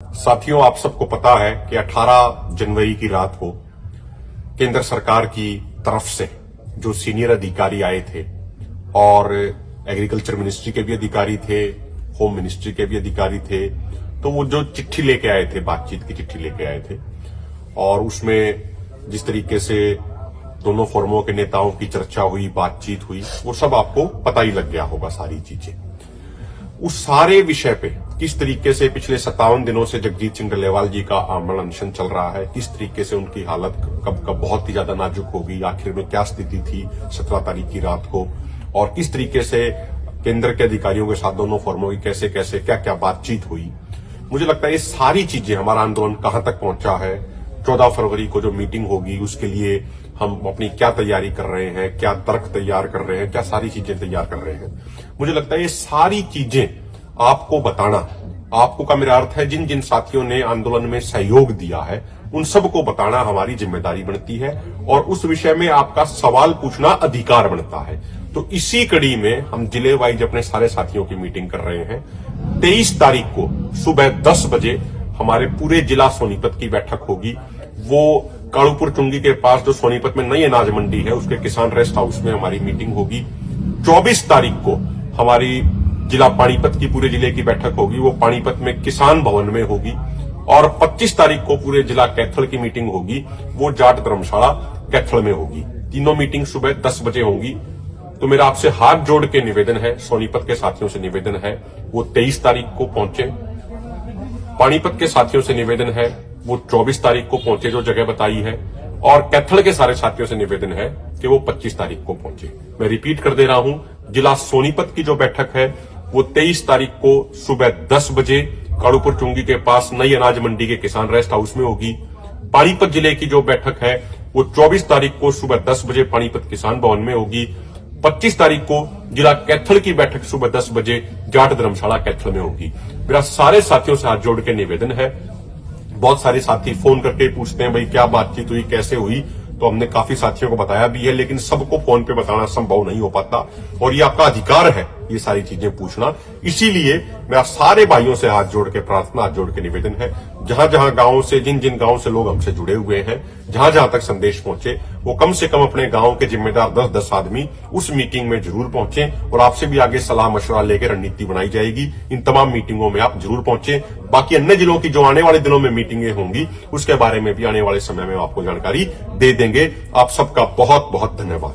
साथियों, आप सबको पता है कि 18 जनवरी की रात को केंद्र सरकार की तरफ से जो सीनियर अधिकारी आए थे और एग्रीकल्चर मिनिस्ट्री के भी अधिकारी थे, होम मिनिस्ट्री के भी अधिकारी थे, तो वो जो चिट्ठी लेके आए थे, बातचीत की चिट्ठी लेके आए थे और उसमें जिस तरीके से दोनों फोरमों के नेताओं की चर्चा हुई, बातचीत हुई, वो सब आपको पता ही लग गया होगा सारी चीजें। उस सारे विषय पे किस तरीके से पिछले 57 दिनों से जगजीत सिंह डल्लेवाल जी का आमरण अनशन चल रहा है, किस तरीके से उनकी हालत कब कब बहुत ही ज्यादा नाजुक होगी, आखिर में क्या स्थिति थी 17 तारीख की रात को, और किस तरीके से केंद्र के अधिकारियों के साथ दोनों फर्मों की कैसे कैसे क्या क्या बातचीत हुई। मुझे लगता है ये सारी चीजें, हमारा आंदोलन कहां तक पहुंचा है, 14 फरवरी को जो मीटिंग होगी उसके लिए हम अपनी क्या तैयारी कर रहे हैं, क्या तर्क तैयार कर रहे हैं, क्या सारी चीजें तैयार कर रहे हैं। मुझे लगता है ये सारी चीजें आपको बताना, आपको का मेरा अर्थ है जिन जिन साथियों ने आंदोलन में सहयोग दिया है उन सबको बताना हमारी जिम्मेदारी बनती है और उस विषय में आपका सवाल पूछना अधिकार बनता है। तो इसी कड़ी में हम जिले वाइज अपने सारे साथियों की मीटिंग कर रहे हैं। 23 तारीख को सुबह 10 बजे हमारे पूरे जिला सोनीपत की बैठक होगी। वो कालूपुर चुंगी के पास जो सोनीपत में नई अनाज मंडी है उसके किसान रेस्ट हाउस में हमारी मीटिंग होगी। 24 तारीख को हमारी जिला पानीपत की पूरे जिले की बैठक होगी, वो पानीपत में किसान भवन में होगी। और 25 तारीख को पूरे जिला कैथल की मीटिंग होगी, वो जाट धर्मशाला कैथल में होगी। तीनों मीटिंग सुबह 10 बजे होंगी। तो मेरा आपसे हाथ जोड़ के निवेदन है, सोनीपत के साथियों से निवेदन है वो 23 तारीख को पहुंचे, पानीपत के साथियों से निवेदन है वो 24 तारीख को पहुंचे जो जगह बताई है, और कैथल के सारे साथियों से निवेदन है कि वो 25 तारीख को पहुंचे। मैं रिपीट कर दे रहा हूं, जिला सोनीपत की जो बैठक है वो 23 तारीख को सुबह 10 बजे कालूपुर चुंगी के पास नई अनाज मंडी के किसान रेस्ट हाउस में होगी। पानीपत जिले की जो बैठक है वो 24 तारीख को सुबह 10 बजे पानीपत किसान भवन में होगी। 25 तारीख को जिला कैथल की बैठक सुबह 10 बजे जाट धर्मशाला कैथल में होगी। मेरा सारे साथियों से हाथ जोड़ के निवेदन है, बहुत सारे साथी फोन करके पूछते हैं भाई क्या बातचीत हुई, कैसे हुई, तो हमने काफी साथियों को बताया भी है, लेकिन सबको फोन पे बताना संभव नहीं हो पाता और ये आपका अधिकार है ये सारी चीजें पूछना। इसीलिए मेरा सारे भाइयों से हाथ जोड़ के प्रार्थना, हाथ जोड़ के निवेदन है, जहां जहां गांव से, जिन जिन गांव से लोग हमसे जुड़े हुए हैं, जहां जहां तक संदेश पहुंचे वो कम से कम अपने गांव के जिम्मेदार 10-10 आदमी उस मीटिंग में जरूर पहुंचे और आपसे भी आगे सलाह मशवरा लेकर रणनीति बनाई जाएगी। इन तमाम मीटिंगों में आप जरूर पहुंचे। बाकी अन्य जिलों की जो आने वाले दिनों में मीटिंगें होंगी उसके बारे में भी आने वाले समय में आपको जानकारी दे देंगे। आप सबका बहुत बहुत धन्यवाद।